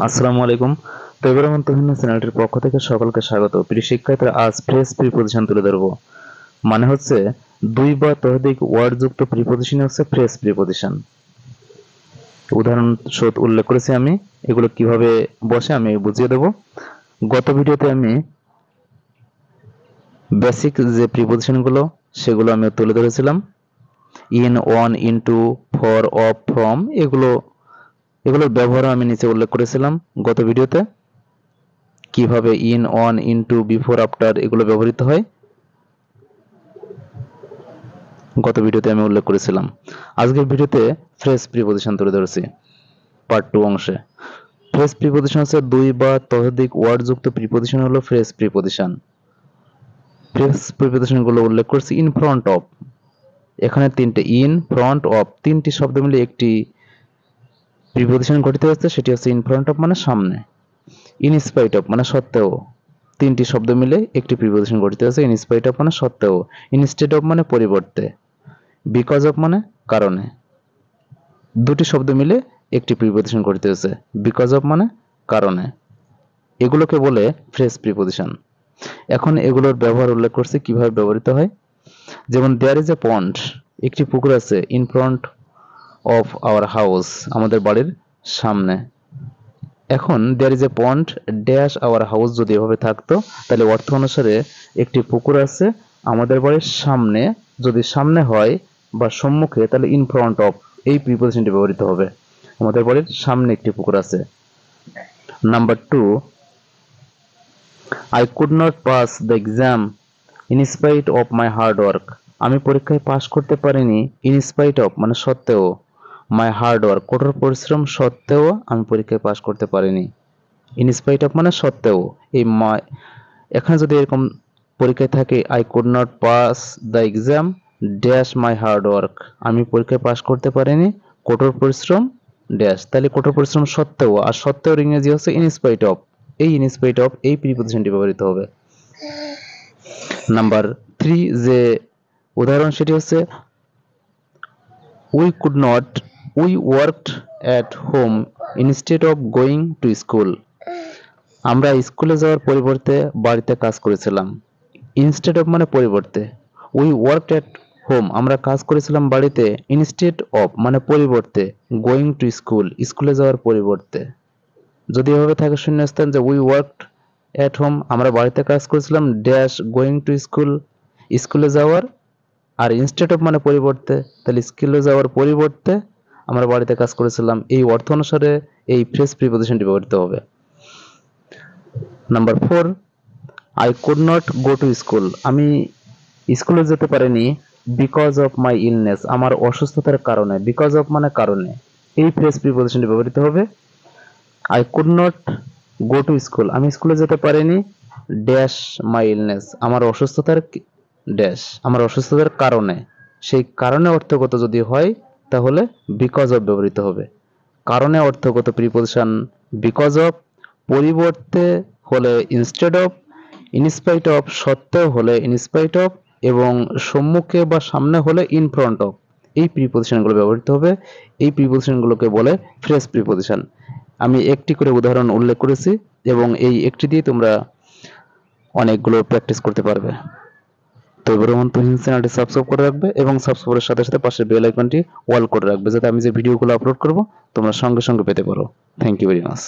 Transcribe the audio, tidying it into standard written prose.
আসসালামু আলাইকুম। তো এবার আমার তহিনা চ্যানেলটির পক্ষ থেকে সকলকে স্বাগত। প্রিয় শিক্ষার্থীরা, আজ ফ্রেশ প্রিপোজিশন তুলে ধরবো। মানে হচ্ছে দুই বা ততোধিক ওয়ার্ড যুক্ত প্রিপোজিশন হচ্ছে ফ্রেশ প্রিপোজিশন। উদাহরণ সহ উল্লেখ করেছি আমি, এগুলো কিভাবে বসে আমি বুঝিয়ে দেব। গত ভিডিওতে আমি বেসিক যে প্রিপোজিশন গুলো সেগুলো আমি তুলে ধরেছিলাম। In, on, into, for, of, from, এগুলোর ব্যবহার আমি নিচে উল্লেখ করেছিলাম গত ভিডিওতে। কিভাবে in, on, into, before, after এগুলো ব্যবহৃত হয় গত ভিডিওতে আমি উল্লেখ করেছিলাম। আজকের ভিডিওতে ফ্রেশ প্রিপোজিশন তুলে ধরেছি পার্ট 2 অংশে। ফ্রেশ প্রিপোজিশন হচ্ছে দুই বা ততোধিক ওয়ার্ড যুক্ত প্রিপোজিশন হলো ফ্রেশ প্রিপোজিশন। ফ্রেশ প্রিপোজিশন গুলো উল্লেখ করছি ইন ফ্রন্ট অফ। এখানে তিনটে ইন, ফ্রন্ট, অফ তিনটি শব্দ মিলে একটি প্রিপোজিশন গঠিত হচ্ছে, সেটি হচ্ছে ইন ফ্রন্ট অফ মানে সামনে। ইন স্পাইট অফ মানে সত্ত্বেও, তিনটি শব্দ মিলে একটি প্রিপোজিশন গঠিত হচ্ছে। ইন স্পাইট অফ মানে সত্ত্বেও। ইনস্টেড অফ মানে পরিবর্তে। বিকজ অফ মানে কারণে। দুটি শব্দ মিলে একটি প্রিপোজিশন গঠিত হয়েছে। বিকজ অফ মানে কারণে। এগুলোকে বলে ফ্রেশ প্রিপোজিশন। এখন এগুলোর ব্যবহার উল্লেখ করছি কিভাবে ব্যবহৃত হয়। যেমন দেয়ার ইজ এ পন্ড, একটি পুকুর আছে, in front of our house, আমাদের বাড়ির সামনে। এখন there is a pond dash our house যদি এভাবে থাকতো, তাহলে অর্থ অনুসারে একটি পুকুর আছে আমাদের বাড়ির সামনে, যদি সামনে হয় বা সম্মুখে, তাহলে ইন ফ্রন্ট অফ এই প্রিপোজিশনটি ব্যবহৃত হবে। আমাদের বাড়ির সামনে একটি পুকুর আছে। Number 2, I could not pass the exam in spite of my hard work, আমি পরীক্ষায় পাশ করতে পারিনি। ইন স্পাইট অফ মানে সত্ত্বেও, মাই হার্ড ওয়ার্ক কঠোর পরিশ্রম সত্ত্বেও আমি পরীক্ষায় পাশ করতে পারিনি। ইন স্পাইট অফ মানে সত্ত্বেও। এই এখানে যদি এরকম পরীক্ষায় থাকে I could not pass the exam dash my hard work, আমি পরীক্ষায় পাশ করতে পারিনি কঠোর পরিশ্রম ড্যাশ, তাহলে কঠোর পরিশ্রম সত্ত্বেও, আর সত্ত্বেও ইংরেজি হচ্ছে ইন স্পাইট অফ। এই ইন স্পাইট অফ এই প্রিপোজিশনটি ব্যবহৃত হবে। নাম্বার 3 যে উদাহরণ সেটি হচ্ছে we could not, we worked at home instead of going to school, আমরা স্কুলে যাওয়ার পরিবর্তে বাড়িতে কাজ করেছিলাম। ইনস্টেড অফ মানে পরিবর্তে। উই ওয়ার্কড এট হোম আমরা কাজ করেছিলাম বাড়িতে। ইনস্টেড অফ মানে পরিবর্তে। গোয়িং টু স্কুল স্কুলে যাওয়ার পরিবর্তে। যদি এভাবে থাকে শূন্যস্থান, যে উই ওয়ার্কড এট হোম আমরা বাড়িতে কাজ করেছিলাম ড্যাশ গোয়িং টু স্কুল স্কুলে যাওয়ার, আর ইনস্টেড অফ মানে পরিবর্তে, তাহলে স্কুলে যাওয়ার পরিবর্তে আমরা বাড়িতে কাজ করেছিলাম। এই অর্থ অনুসারে এই ফ্রেজ প্রিপোজিশনটি ব্যবহৃত হবে। Number 4, I could not go to school, আমি স্কুলে যেতে পারিনি বিকজ অফ মাই ইলনেস, আমার অসুস্থতার কারণে। বিকজ অফ মানে কারণে। এই ফ্রেজ প্রিপোজিশনটি ব্যবহৃত হবে। I could not go to school, আমি স্কুলে যেতে পারিনি ড্যাশ মাই ইলনেস, আমার অসুস্থতার ড্যাশ, আমার অসুস্থতার কারণে। সেই কারণে অর্থগত যদি হয় তাহলে বিকজ অফ ব্যবহৃত হবে। কারণে অর্থগত প্রিপোজিশন বিকজ অফ, পরিবর্তে হলে ইনস্টেড অফ, ইনস্পাইট অফ সত্ত্বেও হলে ইনস্পাইট অফ, এবং সম্মুখে বা সামনে হলে ইন ফ্রন্ট অফ এই প্রিপোজিশনগুলো ব্যবহৃত হবে। এই প্রিপোজিশনগুলোকে বলে ফ্রেজ প্রিপোজিশন। আমি একটি করে উদাহরণ উল্লেখ করেছি এবং এই একটি দিয়ে তোমরা অনেকগুলো প্র্যাকটিস করতে পারবে। তো এবার চ্যানেলটি সাবস্ক্রাইব করে রাখবে এবং সাবস্ক্রাইবের সাথে সাথে পাশের বেল আইকনটি অল করে রাখবে, যাতে আমি যে ভিডিওগুলো আপলোড করব তোমরা সঙ্গে সঙ্গে পেতে পারো। Thank you very much.